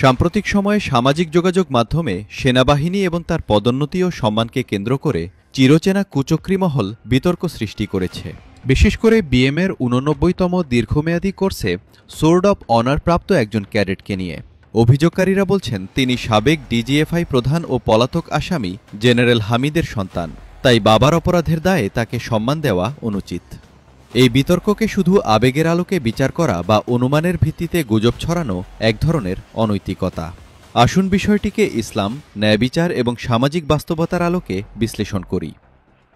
সাম্প্রতিক সময়ে সামাজিক যোগাযোগ মাধ্যমে সেনাবাহিনী এবং তার পদোন্নতি ও সম্মানকে কেন্দ্র করে চিরচেনা কুচক্রী মহল বিতর্ক সৃষ্টি করেছে। বিশেষ করে বিএমের ৮৯তম দীর্ঘমেয়াদী কোর্সে সোর্ড অব অনার প্রাপ্ত একজন ক্যাডেটকে নিয়ে অভিযোগকারীরা বলছেন তিনি সাবেক ডিজিএফআই প্রধান ও পলাতক আসামি জেনারেল হামিদের সন্তান, তাই বাবার অপরাধের দায়ে তাকে সম্মান দেওয়া অনুচিত। এই বিতর্ককে শুধু আবেগের আলোকে বিচার করা বা অনুমানের ভিত্তিতে গুজব ছড়ানো এক ধরনের অনৈতিকতা। আসুন বিষয়টিকে ইসলাম, ন্যায়বিচার এবং সামাজিক বাস্তবতার আলোকে বিশ্লেষণ করি।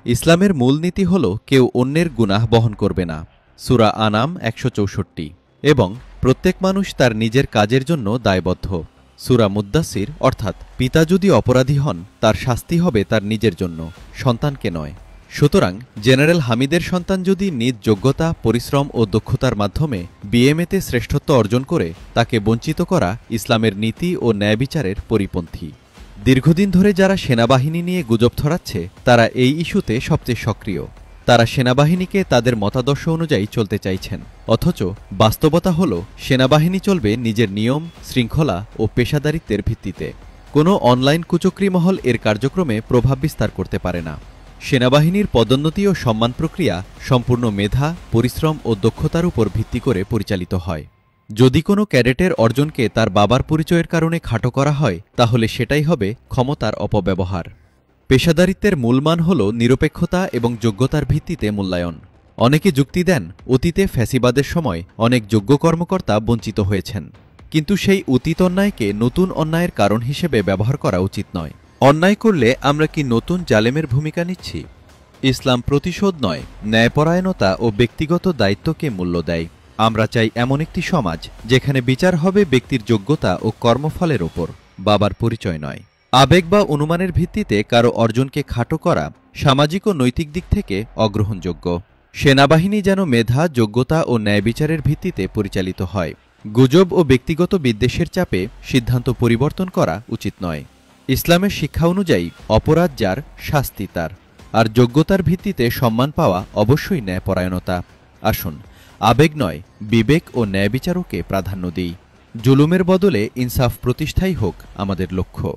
ইসলামের মূলনীতি হল কেউ অন্যের গুনাহ বহন করবে না, সূরা আনাম ১৬৪, এবং প্রত্যেক মানুষ তার নিজের কাজের জন্য দায়বদ্ধ, সূরা মুদ্দাসির, অর্থাৎ পিতা যদি অপরাধী হন তার শাস্তি হবে তার নিজের জন্য, সন্তানকে নয়। সুতরাং জেনারেল হামিদের সন্তান যদি নিজ যোগ্যতা, পরিশ্রম ও দক্ষতার মাধ্যমে বিএমএতে শ্রেষ্ঠত্ব অর্জন করে, তাকে বঞ্চিত করা ইসলামের নীতি ও ন্যায়বিচারের পরিপন্থী। দীর্ঘদিন ধরে যারা সেনাবাহিনী নিয়ে গুজব ছড়াচ্ছে তারা এই ইস্যুতে সবচেয়ে সক্রিয়। তারা সেনাবাহিনীকে তাদের মতাদর্শ অনুযায়ী চলতে চাইছেন, অথচ বাস্তবতা হল সেনাবাহিনী চলবে নিজের নিয়ম, শৃঙ্খলা ও পেশাদারিত্বের ভিত্তিতে। কোনো অনলাইন কুচক্রী মহল এর কার্যক্রমে প্রভাব বিস্তার করতে পারে না। সেনাবাহিনীর পদোন্নতি ও সম্মান প্রক্রিয়া সম্পূর্ণ মেধা, পরিশ্রম ও দক্ষতার উপর ভিত্তি করে পরিচালিত হয়। যদি কোনো ক্যাডেটের অর্জনকে তার বাবার পরিচয়ের কারণে খাটো করা হয়, তাহলে সেটাই হবে ক্ষমতার অপব্যবহার। পেশাদারিত্বের মূলমান হল নিরপেক্ষতা এবং যোগ্যতার ভিত্তিতে মূল্যায়ন। অনেকে যুক্তি দেন, অতীতে ফ্যাসিবাদের সময় অনেক যোগ্য কর্মকর্তা বঞ্চিত হয়েছেন, কিন্তু সেই অতীত অন্যায়কে নতুন অন্যায়ের কারণ হিসেবে ব্যবহার করা উচিত নয়। অন্যায় করলে আমরা কি নতুন জালেমের ভূমিকা নিচ্ছি? ইসলাম প্রতিশোধ নয়, ন্যায়পরায়ণতা ও ব্যক্তিগত দায়িত্বকে মূল্য দেয়। আমরা চাই এমন একটি সমাজ যেখানে বিচার হবে ব্যক্তির যোগ্যতা ও কর্মফলের ওপর, বাবার পরিচয় নয়। আবেগ বা অনুমানের ভিত্তিতে কারো অর্জনকে খাটো করা সামাজিক ও নৈতিক দিক থেকে অগ্রহণযোগ্য। সেনাবাহিনী যেন মেধা, যোগ্যতা ও ন্যায়বিচারের ভিত্তিতে পরিচালিত হয়। গুজব ও ব্যক্তিগত বিদ্বেষের চাপে সিদ্ধান্ত পরিবর্তন করা উচিত নয়। ইসলামের শিক্ষা অনুযায়ী অপরাধ যার, শাস্তি তার, আর যোগ্যতার ভিত্তিতে সম্মান পাওয়া অবশ্যই ন্যায়পরায়ণতা। আসুন আবেগ নয়, বিবেক ও ন্যায়বিচারকে প্রাধান্য দিই। জুলুমের বদলে ইনসাফ প্রতিষ্ঠাই হোক আমাদের লক্ষ্য।